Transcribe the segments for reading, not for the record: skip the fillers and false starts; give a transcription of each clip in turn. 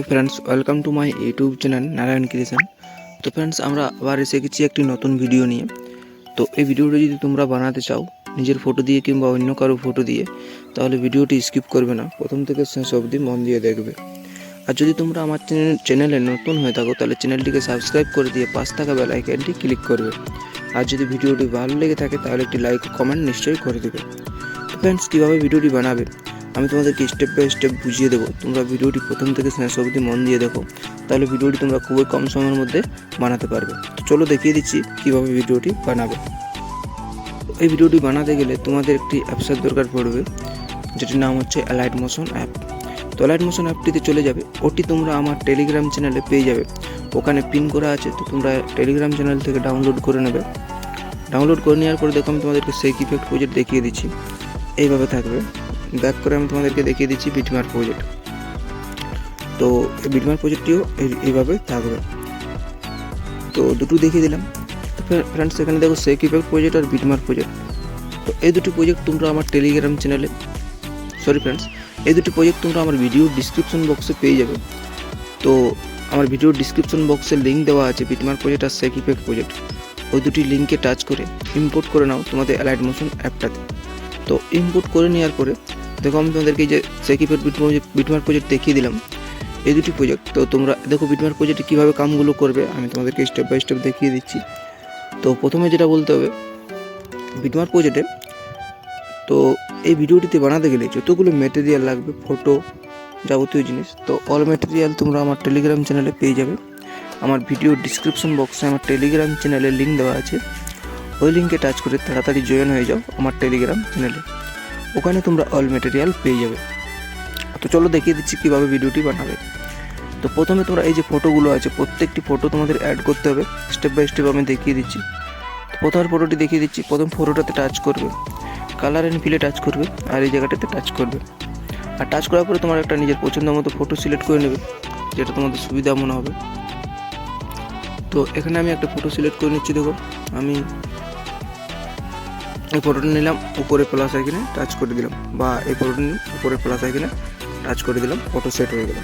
Friends welcome to my YouTube channel Narayan creation. तो friends আমরা আবার এসে গেছি একটি নতুন ভিডিও নিয়ে। তো এই ভিডিওটি যদি তোমরা বানাতে চাও নিজের ফটো দিয়ে কিংবা অন্য কারো ফটো দিয়ে, তাহলে ভিডিওটি স্কিপ করবে না, প্রথম থেকে শেষ অবধি মন দিয়ে দেখবে। আর যদি তোমরা আমার চ্যানেলে নতুন হয়ে থাকো তাহলে চ্যানেলটিকে সাবস্ক্রাইব করে দিয়ে পাশে থাকা বেল আইকনটি ক্লিক করবে। আর যদি ভিডিওটি ভালো লেগে থাকে তাহলে একটি লাইক কমেন্ট নিশ্চয়ই করে দেবে। তো ফ্রেন্ডস কীভাবে ভিডিওটি বানাবে আমি তোমাদেরকে স্টেপ বাই স্টেপ বুঝিয়ে দেবো। তোমরা ভিডিওটি প্রথম থেকে শেষ অবধি মন দিয়ে দেখো, তাহলে ভিডিওটি তোমরা খুবই কম সময়ের মধ্যে বানাতে পারবে। তো চলো দেখিয়ে দিচ্ছি কীভাবে ভিডিওটি বানাবে। এই ভিডিওটি বানাতে গেলে তোমাদের একটি অ্যাপসের দরকার পড়বে, যেটির নাম হচ্ছে অ্যালাইট মোশন অ্যাপ। তো অ্যালাইট মোশন অ্যাপটিতে চলে যাবে, ওটি তোমরা আমার টেলিগ্রাম চ্যানেলে পেয়ে যাবে, ওখানে পিন করা আছে। তো তোমরা টেলিগ্রাম চ্যানেল থেকে ডাউনলোড করে নেবে। ডাউনলোড করে নেওয়ার পরে দেখো আমি তোমাদেরকে সেক ইফেক্ট প্রজেক্ট দেখিয়ে দিচ্ছি। এইভাবে থাকবে। ব্যাক করে আমি তোমাদেরকে দেখিয়ে দিচ্ছি বিটমার্ক প্রজেক্ট। তো এই বিটমার্ক প্রজেক্টটিও এইভাবে থাকবে। তো দুটো দেখিয়ে দিলাম। তো ফ্রেন্ডস এখানে দেখো সেক ইফেক্ট প্রজেক্ট আর বিটমার্ক প্রজেক্ট। তো এই দুটি প্রজেক্ট তোমরা আমার টেলিগ্রাম চ্যানেলে এই দুটি প্রজেক্ট তোমরা আমার ভিডিও ডিসক্রিপশন বক্সে পেয়ে যাবে। তো আমার ভিডিও ডিসক্রিপশন বক্সে লিঙ্ক দেওয়া আছে বিটমার্ক প্রজেক্ট আর সেক ইফেক্ট প্রজেক্ট। ওই দুটি লিঙ্কে টাচ করে ইম্পোর্ট করে নাও তোমাদের অ্যালাইট মোশন অ্যাপটাতে। তো ইম্পোর্ট করে নেওয়ার পরে দেখো আমি তোমাদেরকে যে সেক ইফেক্ট বিটমার্ক প্রজেক্ট দেখিয়ে দিলাম, এই দুটি প্রজেক্ট। তো তোমরা দেখো বিটমার্ক প্রজেক্টে কীভাবে কামগুলো করবে আমি তোমাদেরকে স্টেপ বাই স্টেপ দেখিয়ে দিচ্ছি। তো প্রথমে যেটা বলতে হবে বিটমার্ক প্রজেক্টে, তো এই ভিডিওটিতে বানাতে গেলে যতগুলো ম্যাটেরিয়াল লাগবে, ফটো যাবতীয় জিনিস, তো অল ম্যাটেরিয়াল তোমরা আমার টেলিগ্রাম চ্যানেলে পেয়ে যাবে। আমার ভিডিও ডিসক্রিপশন বক্সে আমার টেলিগ্রাম চ্যানেলের লিঙ্ক দেওয়া আছে, ওই লিঙ্কে টাচ করে তাড়াতাড়ি জয়েন হয়ে যাও আমার টেলিগ্রাম চ্যানেলে, ওখানে তোমরা অল ম্যাটেরিয়াল পেয়ে যাবে। তো চলো দেখিয়ে দিচ্ছি কীভাবে ভিডিওটি বানাবে। তো প্রথমে তোমরা এই যে ফটোগুলো আছে প্রত্যেকটি ফটো তোমাদের অ্যাড করতে হবে, স্টেপ বাই স্টেপ আমি দেখিয়ে দিচ্ছি। তো প্রথমের ফটোটি দেখিয়ে দিচ্ছি। প্রথম ফটোটাতে টাচ করবে, কালার অ্যান্ড ফিলে টাচ করবে, আর এই জায়গাটাতে টাচ করবে। আর টাচ করার পরে তোমার একটা নিজের পছন্দ মতো ফটো সিলেক্ট করে নেবে, যেটা তোমাদের সুবিধা মনে হবে। তো এখানে আমি একটা ফটো সিলেক্ট করে নিচ্ছি। দেখো আমি এই ফটোটা নিলাম, উপরে প্লাস আইকনে টাচ করে দিলাম, বা এই ফটোটা নিলাম, উপরে প্লাস আইকনে টাচ করে দিলাম, ফটো সেট হয়ে গেল।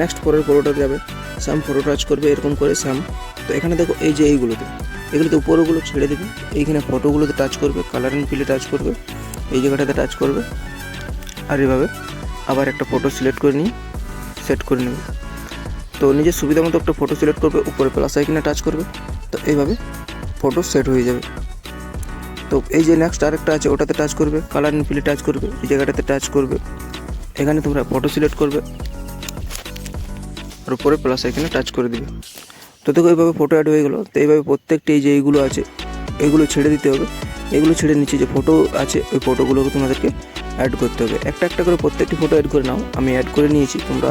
নেক্সট পরের ফটোটা যাবে, স্যাম ফটো টাচ করবে এরকম করে স্যাম। তো এখানে দেখো এই যে এগুলোতে উপরগুলো ছেড়ে দেবে, এইখানে ফটোগুলোতে টাচ করবে, কালার অ্যান্ড ফিলে টাচ করবে, এই জায়গাটাতে টাচ করবে, আর এভাবে আবার একটা ফটো সিলেক্ট করে নিয়ে সেট করে নেবে। তো নিজের সুবিধা মতো একটা ফটো সিলেক্ট করবে, উপরে প্লাস আইকনে টাচ করবে, তো এইভাবে ফটো সেট হয়ে যাবে। তো এই যে নেক্সট আরেকটা আছে ওটাতে টাচ করবে, কালার অ্যান্ড ফিলে টাচ করবে, এই জায়গাটাতে টাচ করবে, এখানে তোমরা ফটো সিলেক্ট করবে আর উপরে প্লাস আইকনে টাচ করে দিবে। তো দেখো এইভাবে ফটো অ্যাড হয়ে গেলো। তো এইভাবে প্রত্যেকটি এই যে এইগুলো আছে এগুলো ছেড়ে দিতে হবে, এগুলো ছেড়ে নিচে যে ফটো আছে ওই ফটোগুলোকে তোমাদেরকে অ্যাড করতে হবে। একটা একটা করে প্রত্যেকটি ফটো অ্যাড করে নাও, আমি অ্যাড করে নিয়েছি, তোমরা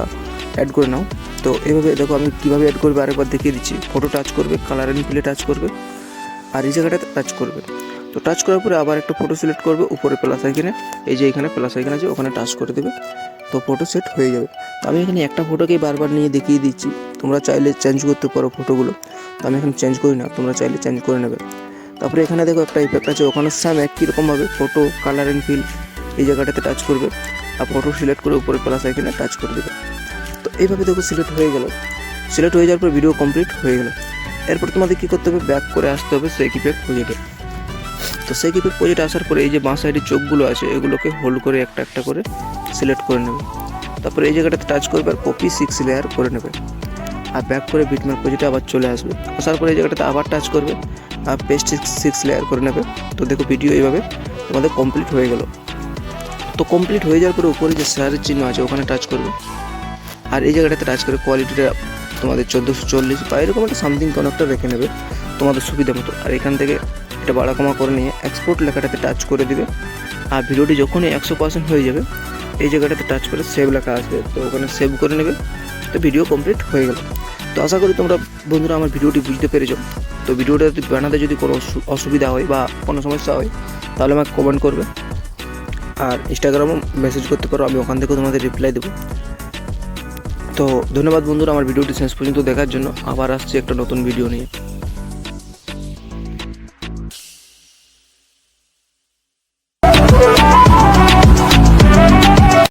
অ্যাড করে নাও। তো এইভাবে দেখো আমি কীভাবে অ্যাড করবে আরেকবার দেখিয়ে দিচ্ছি। ফটো টাচ করবে, কালার অ্যান্ড ফিলে টাচ করবে, আর এই জায়গাটাতে টাচ করবে। তো টাচ করার পরে আবার একটা ফটো সিলেক্ট করবে, উপরে প্লাস আইকনে, এই যে এখানে প্লাস আইকন আছে ওখানে টাচ করে দেবে, তো ফটো সেট হয়ে যাবে। তো আমি এখানে একটা ফটোকেই বারবার নিয়ে দেখিয়ে দিচ্ছি, তোমরা চাইলে চেঞ্জ করতে পারো ফটোগুলো। তো আমি এখন চেঞ্জ করি না, তোমরা চাইলে চেঞ্জ করে নেবে। তারপরে এখানে দেখো একটা ইফেক্ট আছে, ওখানে সেম একই রকমভাবে ফটো কালার অ্যান্ড ফিল এই জায়গাটাতে টাচ করবে, আর ফটো সিলেক্ট করে উপরে প্লাস আইকনে টাচ করে দেবে। তো এইভাবে দেখো সিলেক্ট হয়ে গেল। সিলেক্ট হয়ে যাওয়ার পর ভিডিও কমপ্লিট হয়ে গেল। এরপর তোমাদের কী করতে হবে, ব্যাক করে আসতে হবে সেক ইফেক্ট প্রজেক্টে। তো সেক ইফেক্ট প্রজেক্টে আসার পরে এই যে বাঁ সাইডের চোখগুলো আছে এগুলোকে হোল্ড করে একটা একটা করে সিলেক্ট করে নেবে। তারপরে এই জায়গাটাতে টাচ করবে আর কপি 6 লেয়ার করে নেবে, আর ব্যাক করে বিটমার্ক প্রজেক্টে আবার চলে আসবে। আসার পরে এই জায়গাটাতে আবার টাচ করবে আর পেস্ট 6 লেয়ার করে নেবে। তো দেখো ভিডিও এইভাবে তোমাদের কমপ্লিট হয়ে গেল। তো কমপ্লিট হয়ে যাওয়ার পরে উপরে যে শেয়ারের চিহ্ন আছে ওখানে টাচ করবে, আর এই জায়গাটাতে টাচ করে কোয়ালিটিটা তোমাদের 1440 বা এরকম একটা সামথিং কোনো একটা রেখে নেবে তোমাদের সুবিধা মতো। আর এখান থেকে এটা বাড়া কমা করে নিয়ে এক্সপোর্ট লেখাটাতে টাচ করে দিবে। আর ভিডিওটি যখনই 100% হয়ে যাবে এই জায়গাটাতে টাচ করে সেভ লেখা আসবে, তো ওখানে সেভ করে নেবে। তো ভিডিও কমপ্লিট হয়ে গেল। তো আশা করি তোমরা বন্ধুরা আমার ভিডিওটি বুঝতে পেরেছো। তো ভিডিওটা বানাতে যদি কোনো অসুবিধা হয় বা কোনো সমস্যা হয় তাহলে আমাকে কমেন্ট করবে, আর ইনস্টাগ্রামও মেসেজ করতে পারো, আমি ওখান থেকে তোমাদের রিপ্লাই দেবো। তো ধন্যবাদ বন্ধুরা আমার ভিডিওটি শেষ পর্যন্ত দেখার জন্য। আবার আসছি একটা নতুন ভিডিও নিয়ে।